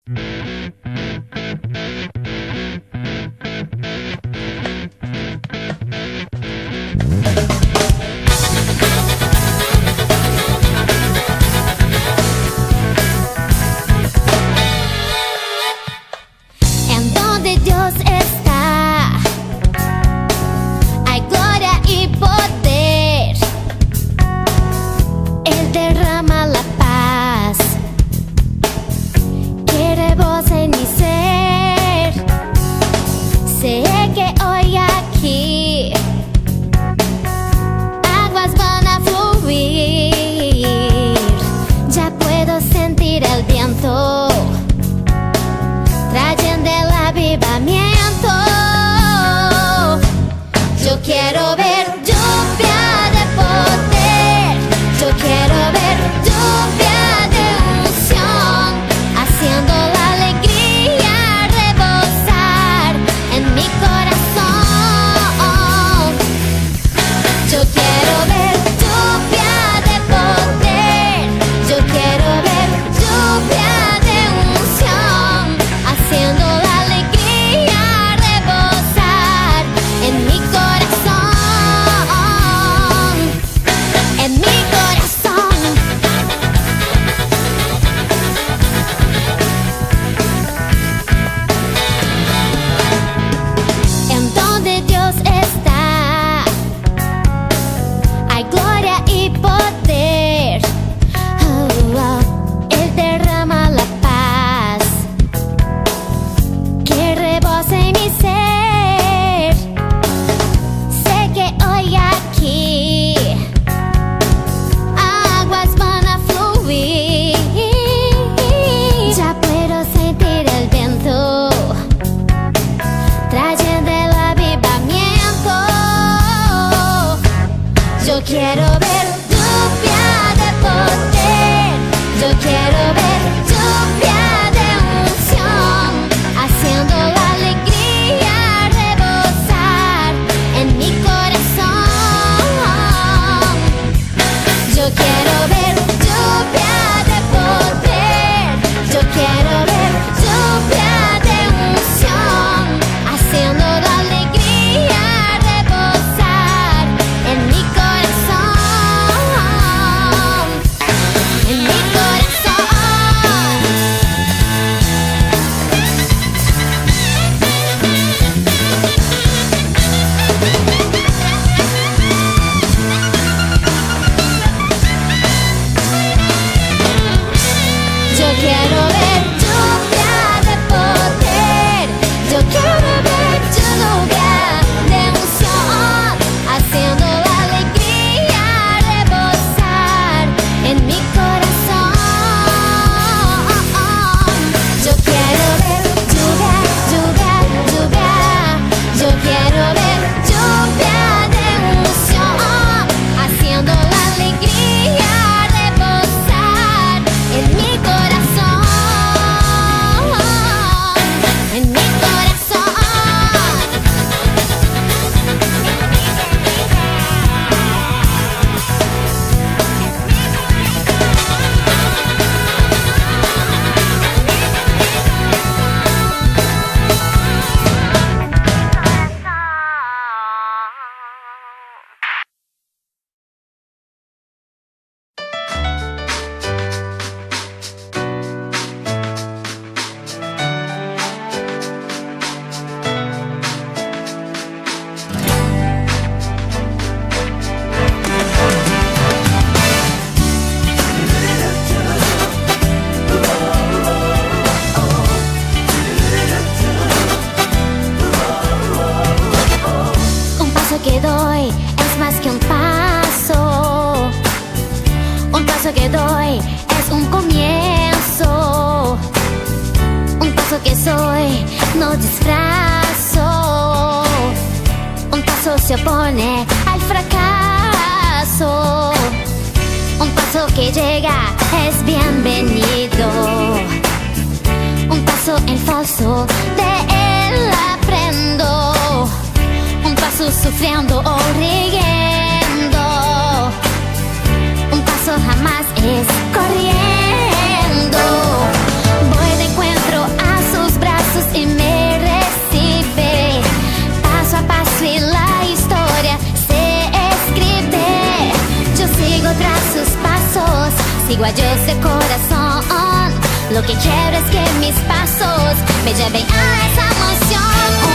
En donde Dios está, hay gloria y poder. Él derrama la paz, quiere voz en mi ser. Sé que hoy aquí aguas van a fluir. Ya puedo sentir el viento trayendo el avivamiento. Yo quiero ver lluvia de poder. Yo quiero ver lluvia de unción, haciendo la alegría rebosar en mi corazón. Yo quiero ver lluvia de poder. Yo quiero ver lluvia de unción, haciendo la alegría rebosar en mi corazón. En mi corazón. En donde Dios está, hay gloria y poder. Él derrama la paz que rebosa en mi ser. Sé que hoy aquí aguas van a fluir. Ya puedo sentir el viento trayendo el avivamiento. Yo quiero ver lluvia de poder. Yo quiero ver lluvia de unción, haciendo la alegría rebosar en mi corazón. Yo quiero ver lluvia de poder. Yo quiero ver lluvia de unción, haciendo la alegría rebosar en mi corazón. En mi corazón. Yo quiero ver lluvia de poder. Yo quiero ver lluvia de unción, haciendo la alegría rebosar en mi corazón. Yo quiero ver lluvia, lluvia, lluvia. Yo quiero ver lluvia de unción, haciendo la alegría rebosar en mi corazón. En mi corazón. Un paso que doy es más que un paso. Un paso que doy es un comienzo. Un paso que soy, no disfrazo. Un paso se opone al fracaso. Un paso que llega es bienvenido. Un paso en falso, de él aprendo. Un paso sufriendo o riendo. Un paso jamás es corriendo. Voy de encuentro sigo a Dios de corazón. Lo que quiero es que mis pasos me lleven a esa emoción.